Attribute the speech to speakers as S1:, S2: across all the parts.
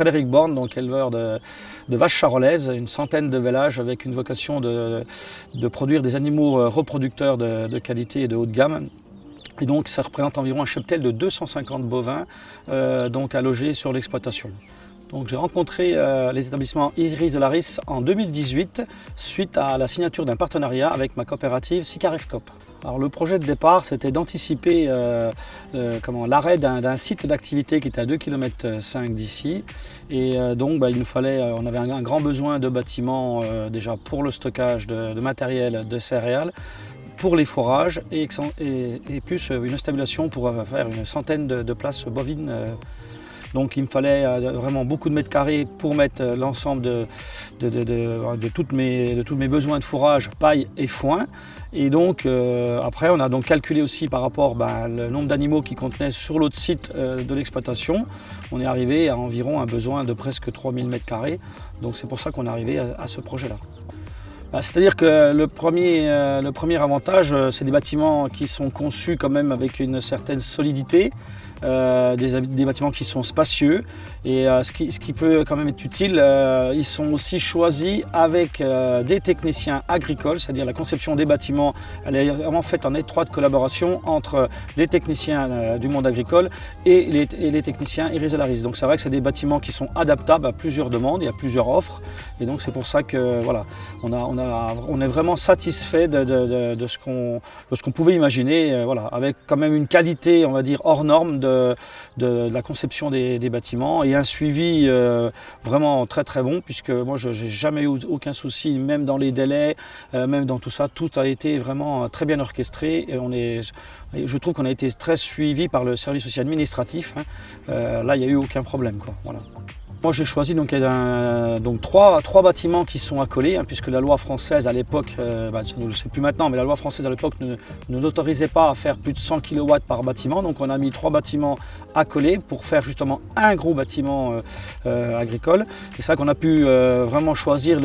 S1: Frédéric Borne, donc éleveur de vaches charolaises, une centaine de vélages avec une vocation de produire des animaux reproducteurs de qualité et de haut de gamme. Et donc ça représente environ un cheptel de 250 bovins donc à loger sur l'exploitation. Donc j'ai rencontré les établissements Iris de Laris en 2018 suite à la signature d'un partenariat avec ma coopérative Sicaref-Coop. Alors le projet de départ, c'était d'anticiper l'arrêt d'un site d'activité qui était à 2,5 km d'ici. Et donc il nous fallait, on avait un grand besoin de bâtiments déjà pour le stockage de matériel de céréales, pour les fourrages et plus une stabulation pour faire une centaine de places bovines. Donc il me fallait vraiment beaucoup de mètres carrés pour mettre l'ensemble de tous mes besoins de fourrage, paille et foin. Et donc après on a donc calculé aussi par rapport le nombre d'animaux qui contenait sur l'autre site de l'exploitation. On est arrivé à environ un besoin de presque 3000 mètres carrés. Donc c'est pour ça qu'on est arrivé à ce projet-là. C'est-à-dire que le premier avantage, c'est des bâtiments qui sont conçus quand même avec une certaine solidité, des bâtiments qui sont spacieux et ce qui peut quand même être utile, ils sont aussi choisis avec des techniciens agricoles, c'est-à-dire la conception des bâtiments, elle est vraiment faite en étroite collaboration entre les techniciens du monde agricole et les techniciens Iris de Laris. Donc c'est vrai que c'est des bâtiments qui sont adaptables à plusieurs demandes et à plusieurs offres et donc c'est pour ça que voilà, on est vraiment satisfait de ce qu'on pouvait imaginer, voilà, avec quand même une qualité, on va dire, hors norme de la conception des bâtiments et un suivi vraiment très très bon, puisque moi je n'ai jamais eu aucun souci, même dans les délais, même dans tout ça, tout a été vraiment très bien orchestré et je trouve qu'on a été très suivi par le service aussi administratif, hein. Là il n'y a eu aucun problème, quoi, voilà. Moi j'ai choisi donc trois bâtiments qui sont accolés, hein, puisque la loi française à l'époque, je ne sais plus maintenant, mais la loi française à l'époque ne nous autorisait pas à faire plus de 100 kW par bâtiment. Donc on a mis 3 bâtiments accolés pour faire justement un gros bâtiment agricole. Et c'est vrai qu'on a pu vraiment choisir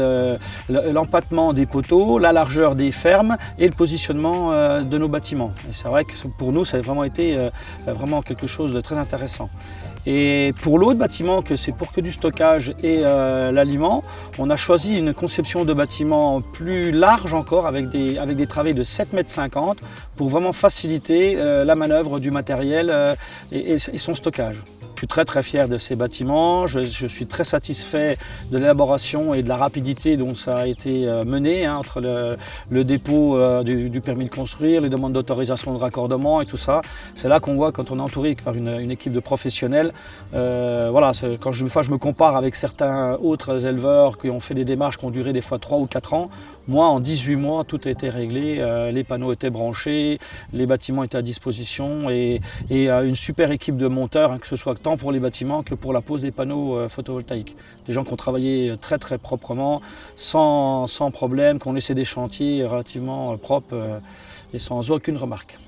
S1: l'empattement des poteaux, la largeur des fermes et le positionnement de nos bâtiments. Et c'est vrai que pour nous ça a vraiment été vraiment quelque chose de très intéressant. Et pour l'autre bâtiment, que c'est pour que du stockage et l'aliment, on a choisi une conception de bâtiment plus large encore, avec des travées de 7,50 m pour vraiment faciliter la manœuvre du matériel et son stockage. Je suis très très fier de ces bâtiments, je suis très satisfait de l'élaboration et de la rapidité dont ça a été mené, hein, entre le dépôt du permis de construire, les demandes d'autorisation de raccordement et tout ça. C'est là qu'on voit, quand on est entouré par une équipe de professionnels, voilà, quand je me compare avec certains autres éleveurs qui ont fait des démarches qui ont duré des fois 3 ou 4 ans, moi en 18 mois tout a été réglé, les panneaux étaient branchés, les bâtiments étaient à disposition et une super équipe de monteurs, hein, que ce soit tant pour les bâtiments que pour la pose des panneaux photovoltaïques. Des gens qui ont travaillé très très proprement, sans problème, qui ont laissé des chantiers relativement propres et sans aucune remarque.